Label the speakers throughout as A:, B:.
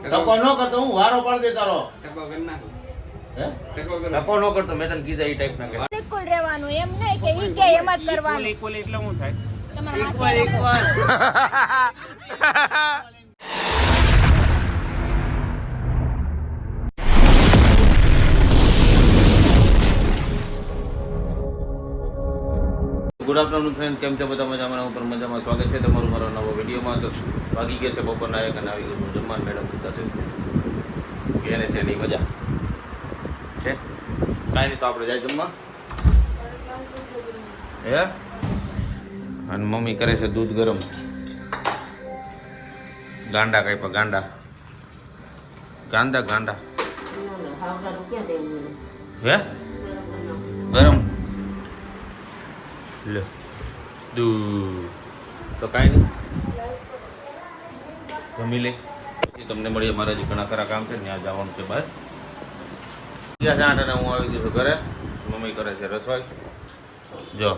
A: ટકો ન કરતો હું વારો પાડ દે તારો.
B: ટકો કરી નાખું.
A: હે?
B: ટકો કરી
A: ટકો ન કરતો મેં તને કીધા એ ટાઈપ ના કે.
C: બિલકુલ રહેવાનું એમ નહીં કે ઈ કે એમ જ કરવાનું.
B: ઇક્વલ એટલે શું થાય?
C: તમારા માથે
A: ગુડ આફ્ટરનૂન ફ્રેન્ડ, કેમ છો બધા? મજામાં? ઉપર મજામાં. સ્વાગત છે તમારું મારો નવો વિડીયોમાં. તો વાગી ગયા છે બપોરના 1 અને આવી ગયું જમવાનું. મેડમ પૂછતા છે ઘેરે છે એની મજા છે. કાંઈ નહીં, તો આપણે જાય જમવા. હે? અને મમ્મી કરે છે દૂધ ગરમ. ગાંડા કાંઈ ગાંડા ગાંડા ગાંડા હે ગરમ લે દૂધ તો કાંઈ નહીં, જમી લે પછી તમને મળીએ. મારા જે ઘણા ખરા કામ છે ત્યાં જવાનું છે બહાર. ગયા છે 8 અને હું આવી ગયો છું ઘરે. મમ્મી કરે છે રસોઈ. જો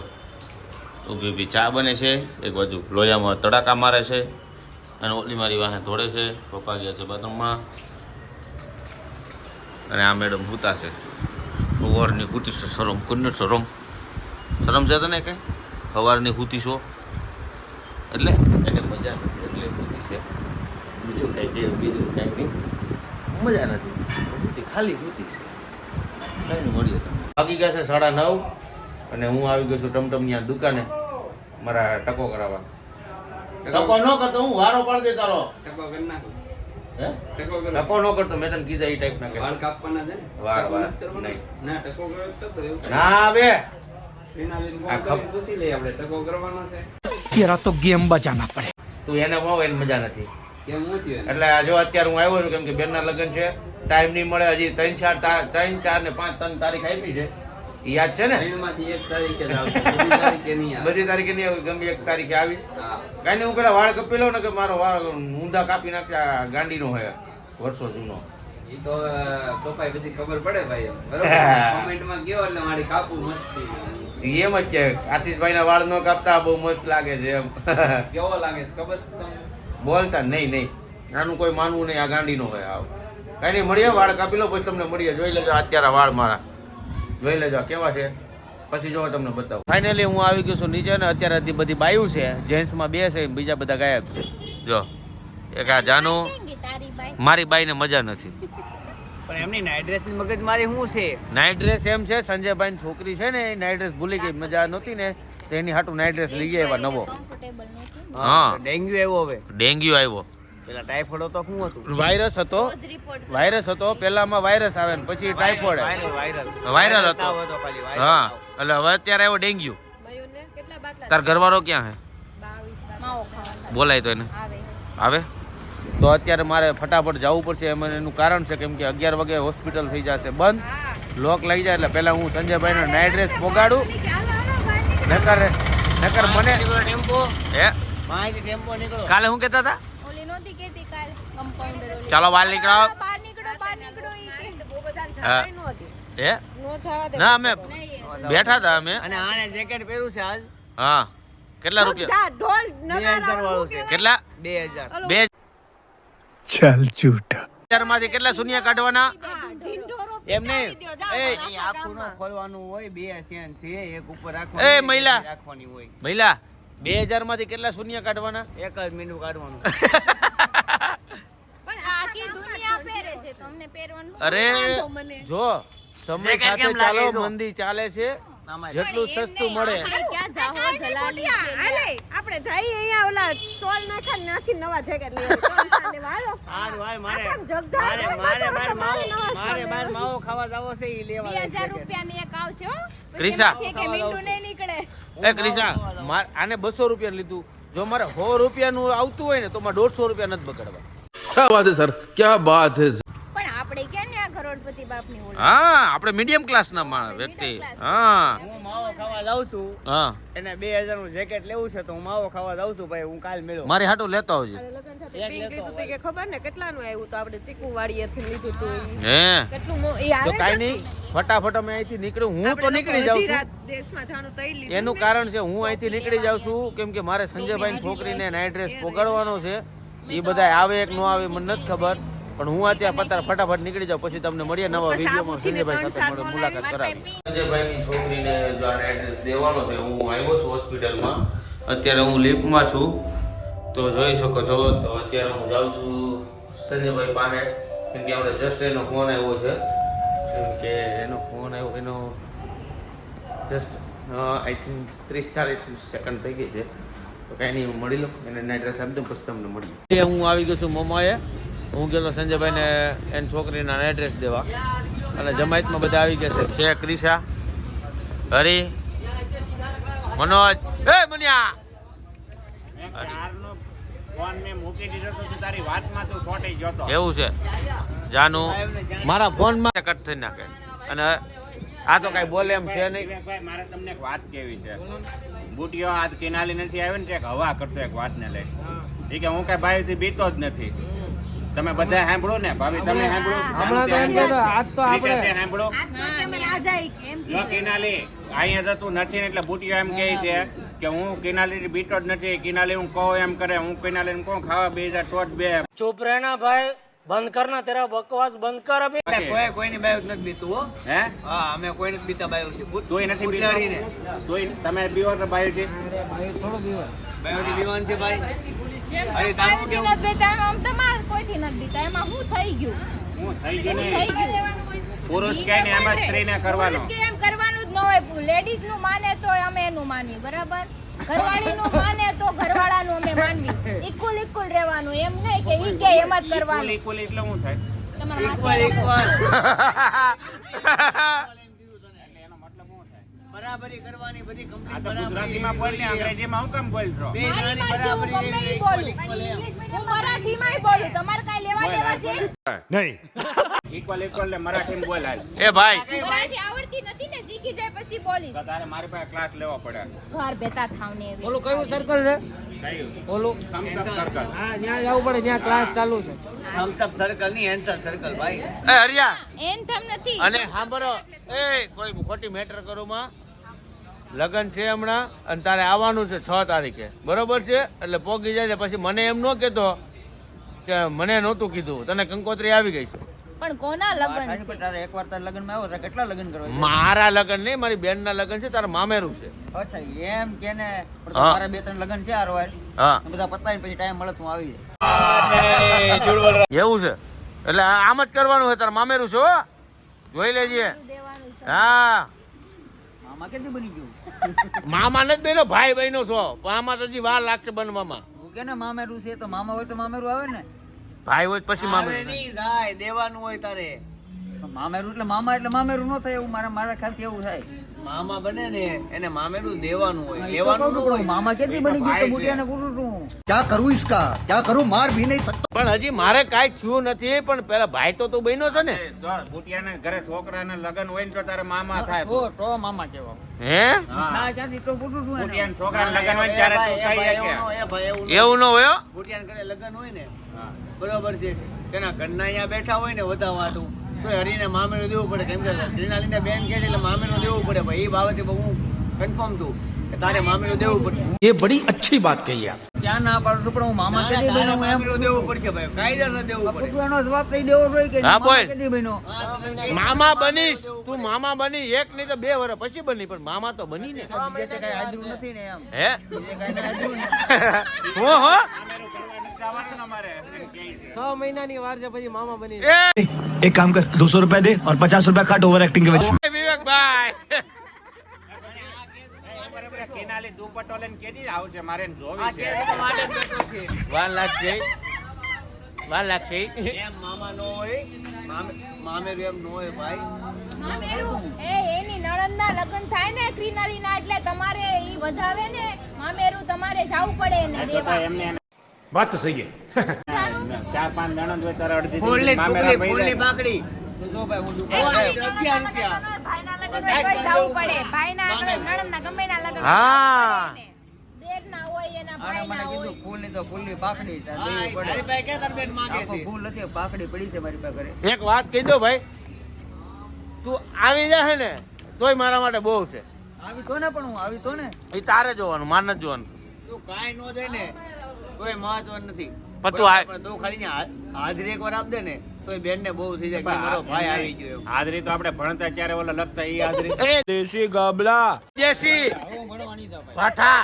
A: ઊભી ઊભી ચા બને છે, એક બાજુ લોયામાં તડાકા મારે છે અને ઓલી મારી વાહે ધોડે છે. પપ્પા ગયા છે બાથરૂમમાં અને આ મેડમ સૂતા છે. સવારની કુટી છે શરમ કુને શરમ શરમ છે તને કંઈ? સવારની સૂતી છો એટલે એને મજા નથી એટલે સૂતી છે. બીજું કાંઈ નહીં, મજા નથી. સૂતી ખાલી સૂતી છે. કાંઈ નહીં, મળીએ તમને. વાગી ગયા છે 9:30 અને હું આવી ગયો છું ટમટમની દુકાને મારા ટકો કરાવવા. ટકો ન કરતો હું વારો પાડ દે તારો.
B: ટકો કરી નાખું.
A: હે?
B: ટકો કરી
A: ટકો ન કરતો મેં તને કીધા એ ટાઈપ ના કે.
B: વાળ કાપવાના છે ને?
A: વાળ
B: ટકો
A: વાળ
B: નથી કરવાનો?
A: નહીં.
B: ના, ટકો કરો તો તો એવું.
A: ના બે
B: એના વિશે
A: આ
B: ફોન કરીને પૂછી લઈએ આપણે ટકો કરવાનો છે.
D: तेरा तो गेम बजाना पड़े।
A: તું એને બહુ એને મજા નથી
B: કેમ હું થયું?
A: એટલે આ જો અત્યારે હું આવ્યો છું કેમ કે બેનના લગ્ન છે. ટાઈમ નહીં મળે. હજી 3, 4 ને 5 3 તારીખ આપી છે. ઈ યાદ છે ને?
B: ત્રણમાંથી 1 તારીખે જ આવશે. બીજી તારીખે નહીં આવે.
A: બધી તારીખે નહીં આવે, ગમે 1 તારીખે આવીશ.
B: હા.
A: કાંઈ નહીં, હું પેલા વાળ કપી લઉં ને કે મારો વાળ ઊંધા કાપી નાખ્યા. ગાંડીનો હોય વર્ષો જૂનો.
B: ઈ તો પપ્પાએ બધી ખબર પડે ભાઈ. બરોબર. કોમેન્ટમાં કયો એટલે મારી કાપુ મસ્તી.
A: એમ જ કે આશીષભાઈના વાળ ન કાપતા બહુ મસ્ત લાગે છે એમ.
B: કેવો લાગે છે ખબર છે તમને?
A: બોલતા નહીં આનું કોઈ માનવું નહીં. આ ગાંડીનો હોય આવ. કાંઈ નહીં, મળીએ. વાળ કાપી લો પછી તમને મળીએ. જોઈ લેજો અત્યારે વાળ મારા જોઈ લેજો કેવા છે, પછી જો તમને બતાવું. ફાઇનલી હું આવી ગયો છું નીચે ને અત્યારે હજી બધી બાયું છે. જેન્ટ્સમાં 2 છે, બીજા બધા ગાયબ છે. જો એક આ જાનુ
C: તારી બાઈ
A: મારી બાઈને મજા નથી.
D: પણ એમની નાઈટ ડ્રેસ ની મગજ મારી શું છે?
A: નાઇટ ડ્રેસ એમ છે સંજયભાઈ છોકરી છે ને એ નાઇટ ડ્રેસ ભૂલી ગઈ, મજા નહોતી ને તો એની હાટું નાઇટ ડ્રેસ લઈ આવ્યા નવો.
C: કમ્ફર્ટેબલ નથી.
A: હા
D: ડેન્ગ્યુ આવ્યો હવે.
A: ડેન્ગ્યુ આવ્યો.
D: પેલા ટાઇફોઇડ હતો શું હતું?
A: વાયરસ હતો.
C: રોજ રિપોર્ટ
A: વાયરસ હતો પેલામાં. વાયરસ આવે ને પછી ટાઇફોઇડ વાયરલ હતો. હા એટલે હવે અત્યારે આવ્યો ડેન્ગ્યુ.
C: બયુને કેટલા બાટલા
A: તાર ઘરવાળો ક્યાં હે?
C: 22 માવો ખાવાના
A: બોલાય તો એને
C: આવે.
A: આવે તો અત્યારે મારે ફટાફટ જવું પડશે. એનું કારણ છે કેમ કે 11 વાગે હોસ્પિટલ થઈ જશે બંધ.
C: હા
A: લોક લઈ જાય એટલે પહેલા હું સંજયભાઈનો નાઇટ ડ્રેસ પોગાડું. નકર મને
D: ટેમ્પો
A: હે
D: માહિતી ટેમ્પો નીકળો.
A: કાલે હું કહેતા હતા
C: ઓલી નહોતી કેતી કાલ કમ્પાઉન્ડર ઓલી
A: ચાલો બહાર નીકળો.
C: બહાર નીકળો ઈ કે બહુ બધા
A: હા.
C: જવાય નહોતી
A: હે
C: નો જવા દે.
A: ના અમે
C: નહીં
A: બેઠા હતા અમે.
D: અને આને જેકેટ પહેર્યું છે આજ
A: હા કેટલા રૂપિયા?
C: જા ઢોલ
D: 2000 વાળું છે.
A: કેટલા?
D: 2000.
A: 2000 માંથી કેટલા શૂન્ય કાઢવાના? એમ નહીં
D: એ આખું નો ખોલવાનું હોય. 2 સેન છે, એક ઉપર
A: એ
D: રાખવાનું.
A: મહિલા.
D: રાખવાની હોય.
A: મહિલા 2000 માંથી કેટલા શૂન્ય કાઢવાના?
D: એક જ મિનિટ કાઢવાનું.
C: પણ આખી દુનિયા પહેરે છે તો અમને પહેરવાનું
A: અરે
C: વાંધો મને.
A: જો સમય
D: Jacket
A: સાથે
D: કેમ લાગે
A: ચાલો,
D: જો?
A: મંદી ચાલે છે.
D: આમાં
A: જેટલું
C: પણ એમ
A: સસ્તું
C: નહીં,
A: મળે.
C: આપણે ક્યાં જાહો જલાલી છે
E: હાલે આપણે જઈએ અહીંયા ઓલા સ્ટોલ નાખી નવા જેકેટ લઈ હાલો
D: હારું, હાલ, મારે
E: આખા જગજાહેર
D: મારે
E: હોય
D: મારે
E: પાછા
D: બાર
E: બધા
D: માવો
E: નવા
D: મારે બાર માવો ખાવા જાવો છે ઈ લેવા
C: 2000 રૂપિયાની એક આવશે હો. પછી
A: ક્રિશા.
C: એમાંથી કે મીંડું નહીં નીકળે.
A: એ ક્રિશા આને 200 રૂપિયા લીધું. જો મારે 100 રૂપિયાનું આવતું હોય ને તો મારે 150 રૂપિયા નથી બગાડવા.
F: क्या बात है सर, क्या बात है।
C: પણ આપણે ક્યાં ને આ કરોડપતિ બાપની ઓળખ.
A: હા આપણે મીડિયમ ક્લાસના વ્યક્તિ. હા
D: હું માવો ખાવા જાઉં છું.
A: હા
D: એને 2000 નું જેકેટ લેવું છે તો હું માવો ખાવા જાઉં છું ભાઈ. હું કાલ મેળો
A: મારી હાટું લેતા આવજે.
E: લગન થતા પિંક લીધું તું કે ખબર ને કેટલાનું આવ્યું તો આપણે ચીકુ વાડીએથી લીધું તું
A: હે
E: કેટલું એ
A: તો
E: આવે
A: કાંઈ નહીં, ફટાફટ અમે અહીંથી નીકળ્યું. હું તો નીકળી જાઉં છું.
E: દેશમાં જાણું તઈ લીધું
A: એનું કારણ છે હું અહીંથી નીકળી જાઉં છું કેમ કે મારે સંજયભાઈ છોકરીને નાઇટ ડ્રેસ પોગાડવાનો છે. એ બધા આવે કે ન આવે મને નથી ખબર. પણ હું અત્યારે ફટાફટ નીકળી જાઉં, પછી તમને મળીએ નવા વિડીયોમાં સંજયભાઈ સાથે મુલાકાત કરાવી. સંજયભાઈની છોકરીને જો આ એડ્રેસ દેવાનો છે, હું આવ્યો છું હોસ્પિટલમાં, અત્યારે હું લિફ્ટમાં છું, તો જોઈ શકો છો. તો અત્યારે હું જાઉં છું સંજયભાઈ પાસે, કેમ કે આપણે જસ્ટ એનો ફોન આવ્યો છે, કેમ કે એનો ફોન આવ્યો એનો જસ્ટ આઈ થિંક 30-40 સેકન્ડ થઈ ગઈ છે. તો કાંઈ નહીં, હું મળી લઉં એને એડ્રેસ આપી દઉં, પછી તમને મળીએ. હું આવી ગયો છું મોમાએ, હું ગયો સંજયભાઈને એની છોકરીના એડ્રેસ દેવા, અને જમાયતમાં બધા આવી ગયા છે. ક્રિશા, હરી, મનોજ, એ મનિયા એવું છે જાનું મારા ફોનમાં કટ થઈ નાખે, અને આ તો કઈ બોલે એમ છે નહીં.
G: મારે તમને એક વાત કેવી છે. બુટીઓ આજ કિનાલી નથી આવ્યો ને, એક હવા કરતો એક વાતને લઈ. ઠીક હું કઈ ભાઈથી બીતો જ નથી. તમે બધા સાંભળો ને, ભાભી તમે સાંભળો, સાંભળો. જો કિનાલી અહીંયા જતું નથી ને, એટલે બુટીઓ એમ કહે છે કે હું કિનાલી બીતો જ નથી. કિનાલી હું કહું એમ કરે, હું કિનાલી કોણ ખાવા બે જાય ટોચ બે.
H: चुप रहना भाई, बंद करना तेरा बकवास बंद कर अभी.
D: કોઈની બાયું નથી બીતું હો.
G: હે
D: હા, અમે કોઈ નથી બીતા બાયું છે.
G: તોય નથી બીતો, તોય તમે બીવો તો ભાઈ છે.
D: બાયુથી બીવાન છે ભાઈ.
C: જેમ
D: અરે,
C: કે કોઈથી નથી બેઠા, આમ તમારે કોઈથી નથી બીતા, એમાં શું થઈ ગયું?
G: હું થઈ ગયું
C: થઈ
G: નહીં.
C: ગયું.
G: પુરુષ કે ને એમ જ સ્ત્રીને કરવાનો.
C: પુરુષ કે એમ કરવાનું જ ન હોય. લેડીઝ નું માને તો અમે એનું માનવી, બરાબર? ઘરવાળી નું માને તો ઘરવાળાનું અમે માનવી. ઇક્વલ રહેવાનું, એમ નહીં કે ઈ કે એમ જ કરવાનું.
G: ઇક્વલ એટલે શું થાય?
C: તમારા માથે
D: બરાબરી કરવાની બધી
G: આ
D: કમ્પ્લીટ
G: તો ગુજરાતીમાં બોલ ને, અંગ્રેજીમાં હું કેમ બોલ છો?
C: મારી મરજી, હું ગમે ઈ બોલું. હું મરાઠીમાંય બોલું. તમારે કાંઈ લેવા દેવા છે?
G: ઇક્વલ ને મરાઠીમાં બોલ હાલ.
A: એ ભાઈ
C: મરાઠી આવડતી નથી ને, શીખી જાય પછી બોલીશ.
G: તો તારે મારી પાસે ક્લાસ લેવો પડે.
C: ઘર બેઠા થાવ ને એવી.
H: ઓલું કયું સર્કલ છે? ઓલું
G: થમ્સ અપ સર્કલ.
H: હા, ત્યાં જવું પડે, ત્યાં ક્લાસ ચાલુ છે.
D: થમ્સ અપ સર્કલ ની હેન્ડ સર્કલ ભાઈ.
A: એ હરિયા,
C: એન્થમ નથી.
A: અને સાંભળો, એ કોઈ ખોટી મેટર કરોમાં લગ્ન છે હમણાં, અને તારે આવવાનું છે 6 તારીખે, બરોબર છે? એટલે પોગી જાય છે. પછી મને એમ ન કહેતો કે મને નહોતું કીધું, તને કંકોત્રી આવી ગઈ છે.
C: પણ કોના લગ્ન છે?
H: એકવાર તારા લગ્નમાં આવ્યો, કેટલા લગ્ન કરવા?
A: મારા લગ્ન નહીં, મારી બેનના લગ્ન છે, તારા મામેરું છે.
H: અચ્છા, એમ કે ને. પણ
A: હા.
H: મારા 2-3 લગ્ન છે હારવાર.
A: હા,
H: બધા પતાવીને પછી ટાઈમ મળે તો હું આવી જાય.
A: એવું છે. એટલે આમ જ કરવાનું છે, તારા મામેરું છે હો, જોઈ લેજે.
C: દેવાનું છે.
A: હા,
H: મામા ક્યાંથી બની ગયું?
A: મામા નથી બેનો, ભાઈ બહેનો છો, પણ આમાં તો હજી વાર લાગશે બનવામાં.
H: હું કે ને મામેરું છે, તો મામા હોય તો મામેરું આવે ને.
A: ભાઈ હોય તો પછી
D: આવે
A: મામેરું.
D: નહીં થાય, દેવાનું હોય તારે.
H: મામેરું એટલે મામેરું ન થાય, એવું મારા ખ્યાલથી એવું થાય.
D: મામા બને ને એને મામેરું દેવાનું હોય.
H: એ તો
D: લેવાનું
H: કહું
D: ન
H: છું,
D: હોય.
H: મામા ક્યાંથી બની ગયું? તો બુટિયાને પૂછું છું.
I: क्या करूं इसका, क्या करूं, मार भी नहीं सकता.
A: પણ હજી મારે કાંઈ થયું નથી, પણ પેલા ભાઈ તો તું બન્યો છે ને.
G: જો બુટિયાના ઘરે છોકરાના લગ્ન હોય ને તો તારે મામા થાય.
H: તો મામા કેવા?
A: હે,
H: ના, ક્યાંથી તો પૂછું છું એને.
G: બુટિયાના છોકરાના લગ્ન હોય ને ત્યારે તું કહી શકે.
D: એ ભાઈ એવું
A: એવું ન હોય હો.
D: ભૂટિયાના ઘરે લગ્ન હોય ને, બરોબર છે, તેના ઘરના અહીંયા બેઠા હોય ને વધાવાતું, તો હરીને મામેરું દેવું પડે. કેમ કે ત્રિનાલીને બેન કહે છે એટલે મામેરું દેવું પડે ભાઈ. એ બાબતે હું કન્ફર્મ છું કે તારે મામેરું દેવું પડે.
F: ये बड़ी अच्छी बात कही आप.
H: ક્યાં ના પાડું છું, પણ હું મામા
D: તારે
H: ક્યાંથી બન્યો? એમ
D: મામેરું દેવું પડશે ભાઈ, કાયદેસર દેવું પડે.
H: પૂછવું, એનો જવાબ દઈ દેવો જોઈએ કે
A: હા,
H: મામા
A: બોલ.
H: ક્યાંથી બન્યો?
A: મામા બનીશ તું, મામા બની 1 નહીં તો 2 વર્ષ પછી બની, પણ મામા તો બની ને.
H: બીજે તે કાંઈ હાજરું નથી ને એમ.
A: હે,
H: બીજે કાંઈ હાજરું ને.
A: હો હો,
G: જવાનું ને અમારે એમ કહે છે.
H: 6 મહિનાની વાર છે, પછી મામા બની.
A: એ
I: एक काम कर, 200 रुपया दे और 50 रुपया काट ओवर एक्टिंग के वजह.
A: વિવેકભાઈ,
G: કિનાલી દુપટ્ટો લઈને કેદી આવશે? મારે એને
D: આ
G: જોવી છે.
D: કેસ માટે જ બેઠો છે.
A: વાર લાગશે, વાર લાગશે.
D: એમ મામા નો હોય, મામેરું એમ નો હોય ભાઈ.
C: મામેરું, એની નણંદના લગ્ન થાય ને ક્રિનાલીના, એટલે તમારે ઈ વધાવે ને મામેરું, તમારે જાવું પડે એને
G: તો
C: દેવા.
G: એમને
F: बात तो सही है.
G: 4-5 જણા હોય તારે અડધી
D: ફૂલની
G: મામેરા
D: ફૂલની
G: ભાઈ
D: બાકડી.
H: તો જો ભાઈ, હું
D: ઓય, 11 રૂપિયા.
E: ભાઈના લગ્ન હોય તોય જાવું પડે. ભાઈના નણંદના ગમેના લગ્ન હોય
A: હા,
C: દેરના હોય એના
H: આને મને
C: ભાઈના હોય.
H: કીધું ફૂલની તો ફૂલની પાકડી
D: હા,
H: દેવી
D: મારી
H: પડે.
D: પાસે ક્યાં તાર બેન માંગે
H: આખો
D: છે?
H: ફૂલ નથી, પાકડી પડી છે મારી પાસે ઘરે.
A: એક વાત કહી દો ભાઈ, તું આવી જાય ને તોય મારા માટે બહુ છે.
H: આવી તો ને, પણ હું આવી તો ને.
A: એ તારે જોવાનું, માર નથી જોવાનું.
D: તું કાંઈ નો દે ને તોય મહત્વ નથી.
A: પણ તું આ
D: પણ તું ખાલી ને હાજરી એકવાર આપ દે ને તો એ બેન ને બહુ થઈ જાય કે મારો ભાઈ આવી ગયો એમ.
G: હાજરી તો આપણે ભણતા ત્યારે ઓલા લખતા એ હાજરી
F: देसी गाबला
A: દેશી
H: આવું ભણવાની તો ભાઈ
A: ભાઠા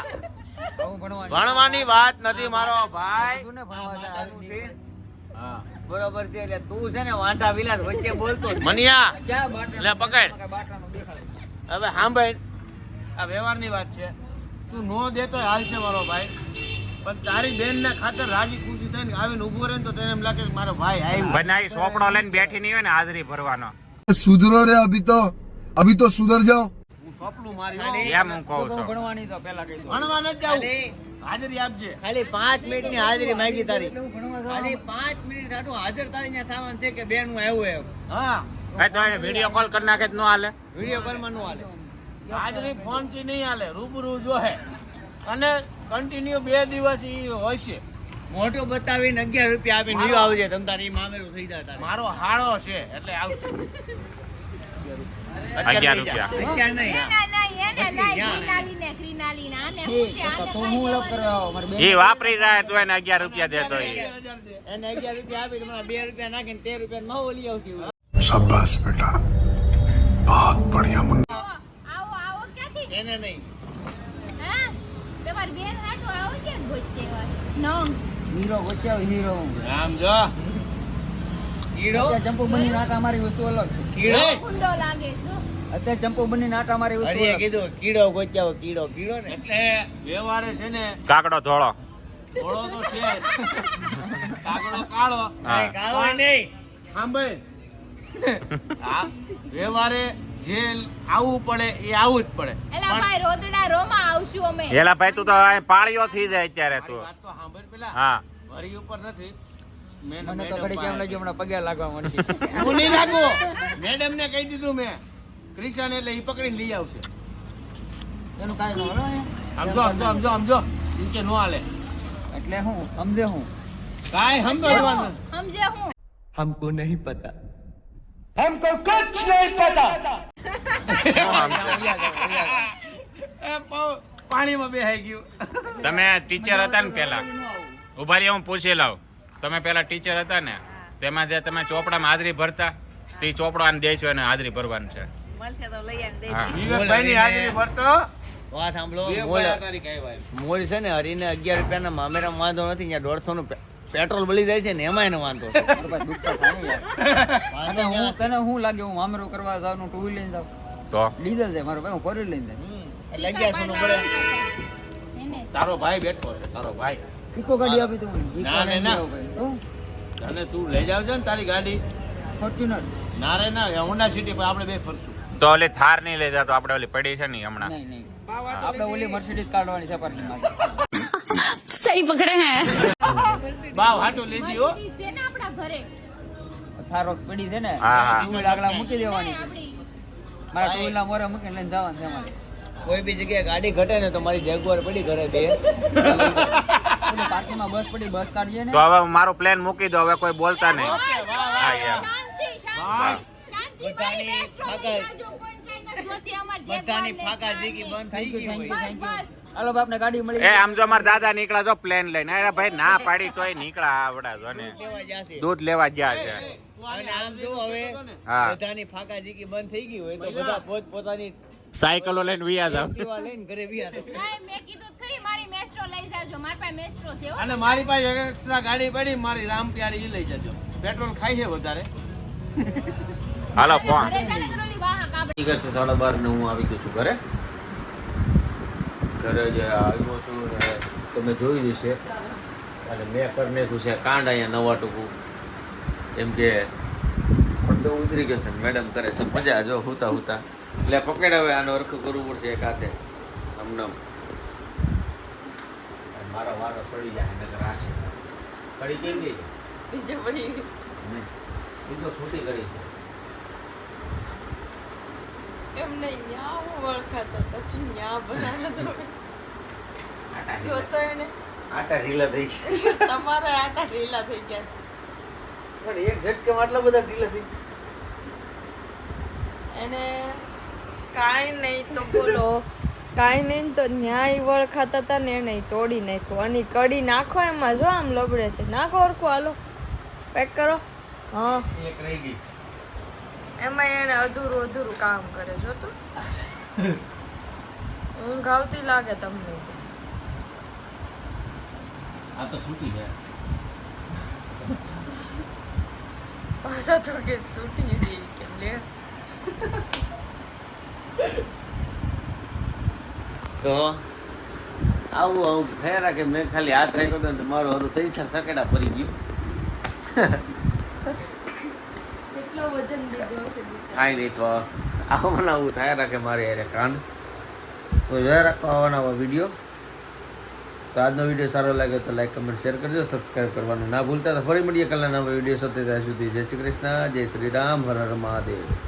H: આવું ભણવાની
A: ભણવાની વાત નથી મારો ભાઈ.
H: તું ને ભણવા જા, હાજરી.
A: હા
D: બરોબર છે એટલે તું છે ને વાંઢા વિલાસ વચ્ચે બોલતો જ.
A: મનિયા
H: ક્યાં બાટલા
A: લે પકડ.
H: બાટલાનું દેખાડે
A: હવે સાંભળ આ વ્યવહારની વાત છે. તું નો દેતો હાલ છે મારો ભાઈ, પણ તારી બેન ના ખાતર રાજી ખુશી થઈને આવીને ઉભો રહે ને તો તેને એમ લાગે કે મારો ભાઈ આવ્યો.
G: બનાવી સોપડો લઈને બેઠી નહીં હોય ને હાજરી ભરવાનો
I: सुधरो रे अभी तो सुधर जाओ.
A: હું સોપલું માર્યું
G: એમ હું કહું છું
H: ભણવાની તો પહેલા કહી દો
A: ભણવા નથી જાવું, હાજરી આપજે.
D: ખાલી 5 મિનિટ ની હાજરી માંગી તારી.
H: એટલે હું ભણવા જાઉં.
D: ખાલી 5 મિનિટ આટલું હાજર તારી ત્યાં થવાનું છે કે બેન હું આવ્યો એમ.
A: હા
G: ભાઈ તો એને વિડીયો કોલ કરી નાખે તો ન હાલે
D: વિડીયો કોલ માં નો હાલે.
A: હાજરી ફોન થી નહીં હાલે, રૂબરૂ જોહે અને કન્ટિન્યુ 2 દિવસ ઈ હોય છે.
D: મોટો બતાવીને 11 રૂપિયા આપીને વિડીયો આવજે તમ તારી મામેરું થઈ જાય તારે.
A: મારો હાળો છે એટલે આવશે.
G: 11 રૂપિયા
D: અત્યારે નહીં.
C: એના નહીં, એને નહીં, ક્રિનાલીને, આને હું છે, આને
H: તો
C: કાંઈ
H: હું લપ
C: દેવાનું.
H: કરવા આવો, મારી બેન
G: એ વાપરી જાય તો એને 11 રૂપિયા દેતો એ
D: એને 11 રૂપિયા આપી તમારા 2 રૂપિયા નાખીને 13 રૂપિયા માં ઓલી આવતી.
I: शाबाश बेटा बहुत बढ़िया मुन्ना.
C: આવો આવો ક્યાંથી
D: એને નહીં.
C: હે તમારી બેન હાટુ આવો કે ગોતે વાત નોંગ
H: હીરો ગોચ્યા હોય, હીરો
A: આમ જો
D: કીડો
H: અત્યારે ચંપુ બની આટા મારી વસ્તુ અલગ છે
D: કીડો
C: ઊંડો લાગે છો.
H: અત્યારે ચંપુ બની આટા મારી વસ્તુ
D: હરીએ
H: અલગ.
D: કીધું કીડો ગોચ્યા કીડો કીડો ને
A: એટલે વ્યવહારે છે ને
G: કાકડો ધોળો
A: થોડો તો છે જ. કાગડો કાળો
G: હા.
D: કાળો નહીં.
A: સાંભળ આ વ્યવહારે જે આવવું પડે એ આવવું જ પડે.
C: એલા ભાઈ રોદડા રોમાં આવશું અમે.
G: એલા ભાઈ તું તો અહીં પાળીઓ થઈ જાય અત્યારે
A: મારી
G: તું
A: વાત તો સાંભળ પેલા
G: હા
A: વરી ઉપર નથી.
H: મને તો ઘડી કેમ લાગ્યું હમણાં પગે લાગવા માંડી.
A: હું નહીં લાગુ. મેડમ ને કહી દીધું મેં ક્રિશન એટલે ઈ પકડીને લઈ આવશે.
H: એનું કાંઈ ન હાલો ને.
A: સમજો ઈ કે નો હાલે
H: એટલે હું સમજે હું
A: કાંઈ સમજવાનું
C: સમજે હું
I: हमको नहीं पता.
A: પાણીમાં બેહાઈ ગયું.
G: તમે ટીચર હતા ને પેલા ઉભા રહી હું પૂછી લઉં તમે પેલા ટીચર હતા ને તેમાં જે તમે ચોપડામાં હાજરી ભરતા તે ચોપડો આને દે છો અને હાજરી ભરવાનું છે હા.
A: વિવેકભાઈની હાજરી ભરતો
D: વાત સાંભળો
A: વિવેકભાઈ તારીખ આવ્યા.
D: મોલ છે ને હરીને 11 રૂપિયાના મામેરામાં વાંધો નથી ત્યાં 150 નું પેટ્રોલ બળી જાય છે ને એમાં એને વાંધો છે.
H: મારા પાસે દુઃખ તો થાય ને યાર. અને હું તને શું લાગે હું મામેરું કરવા જાઉં ટુ વ્હીલ લઈને જાઉં
G: તો
H: ડીઝલ છે મારો ભાઈ હું ફોર વ્હીલ લઈને જાય
D: એટલે 1100 નું પડે.
C: એને
A: તારો ભાઈ બેઠો છે તારો ભાઈ
H: ઇકો ગાડી આપી દઉં
A: ના, ના, ના.
H: તું
A: અને તું લઈ જાવજે ને તારી ગાડી.
H: ફોર્ચ્યુનર
A: ના રે ના હોન્ડા સિટી પર આપણે બે ફરશું.
G: તો ઓલી થાર નહીં લઈ જતો આપણે ઓલી પડી છે ને હમણાં
H: નહીં નહીં આપણે ઓલી મર્સિડીઝ કાઢવાની છે પાર્કિંગમાં
A: બાવ હાટો લેજી હો.
C: મર્સિડીઝ છે ને આપણા ઘરે.
H: થારો પડી છે ને
G: હા, હા.
H: ટુ વ્હીલ આગલા મૂકી દેવાની છે.
C: આપણી
H: મારા ટુ વ્હીલના મોરે મૂકીને લઈને જવાનું છે અમારે
D: કોઈ બી જગ્યાએ ગાડી ઘટે ને તો મારી જેગુઆર પડી ઘરે બે
H: ઓલી પાર્કિંગમાં બસ પડી બસ કાઢીએ ને
G: તો હવે મારું પ્લાન મૂકી દો હવે કોઈ બોલતા નહીં હા યાર
C: શાંતિ
A: વાહ.
C: શાંતિ
D: બધાની
C: મારી મેટ્રો
D: ફાકા-
C: લઈ જાજો, કોઈ કાંઈ નથી જોતી, અમાર જે
D: બધાની
C: ગામ
D: ફાકા
C: ને
D: જીકી બંધ થઈ ગઈ
H: Thank you,
D: હોય
H: thank you.
C: બસ, બસ.
H: હાલો બાપને ગાડી મળી
G: એ આમ જો અમારા દાદા નીકળ્યા જો પ્લેન લઈને અરે ભાઈ ના પાડી તોય નીકળ્યા આવડા જો ને
D: કેવા જાશે.
G: દૂધ લેવા ગયા છે
D: અને આમ જો હવે
G: હા
D: બધાની ફાકા જીકી બંધ થઈ ગઈ હોય તો બધા પોત પોતાની
G: સાયકલો લઈને વિયા જાવ
D: એક્ટિવા લઈને ઘરે બી હતા.
C: કાંઈ મેં કીધું તો ખરી, મારી મેસ્ટ્રો લઈ જાજો, મારી પાસે મેસ્ટ્રો છે હો.
A: અને મારી પાસે એક્સ્ટ્રા ગાડી પડી મારી રામ પ્યારી ઈ લઈ જજો. પેટ્રોલ ખાય છે વધારે.
G: હાલો કોણ
C: ઘરે જાને તો ઓલી વાહક આપણે.
A: ઠીક છે 12:30 ને હું આવી ગયો છું ઘરે જે આવ્યો છું ને તમે જોયું હશે અને મેં કરી નાખ્યું છે કાંડ અહીંયા નવા ટૂંકું એમ કે પડદો ઉતરી ગયો છે મેડમ કરે છે મજા જો હુતા હુતા એટલે પકડ હવે આનો અરખું કરવું પડશે એક હાથે આમ મારો વારો સડી જાય નકર આ કડી કેમ ગઈ બીજો છૂટી કરી છે
E: એમ નહીં ન્યા હું ઓળખાતો પછી ન્યા બનાવેલો તો જો તો એને
A: આટા ઢીલા થઈ ગયા
E: તમારા આટા ઢીલા થઈ ગયા
A: પણ એક ઝટકામાં આટલા બધા ઢીલા થઈ
E: છે. એને કાંઈ નહીં તો બોલો કાંઈ નહીં તો ન્યાય વળખાતા હતા ને એને તોડી નાખ્યો અને ઈ કડી નાખો એમાં જો આમ લબડે છે નાખો હરખું હાલો પેક કરો હા
G: એક રહી ગઈ
E: એમાં એને અધૂરું કામ કરે જો તો ઊંઘ આવતી લાગે તમને
G: આ તો છૂટી ગયા
E: પાછા તો કે છૂટી જઈ કે લે
A: તો આવું થયા રાખે મેં ખાલી હાથ રાખ્યો હતો ને મારું હરું થઈ છે સકેડા ફરી ગયું
E: કેટલો વજન દીધો છે
A: કાંઈ નહીં તો આવું આવું થયા રાખે મારે યારે કાંડ તો જોયા રાખો આવા વિડીયો તો આજનો વિડીયો સારો લાગે તો લાઈક કમેન્ટ શેર કરજો સબસ્ક્રાઈબ કરવાનું ના ભૂલતા તો ફરી મળીએ કલાના વિડીયો સાથે ત્યાં સુધી જય શ્રી કૃષ્ણ જય શ્રી રામ હર હર મહાદેવ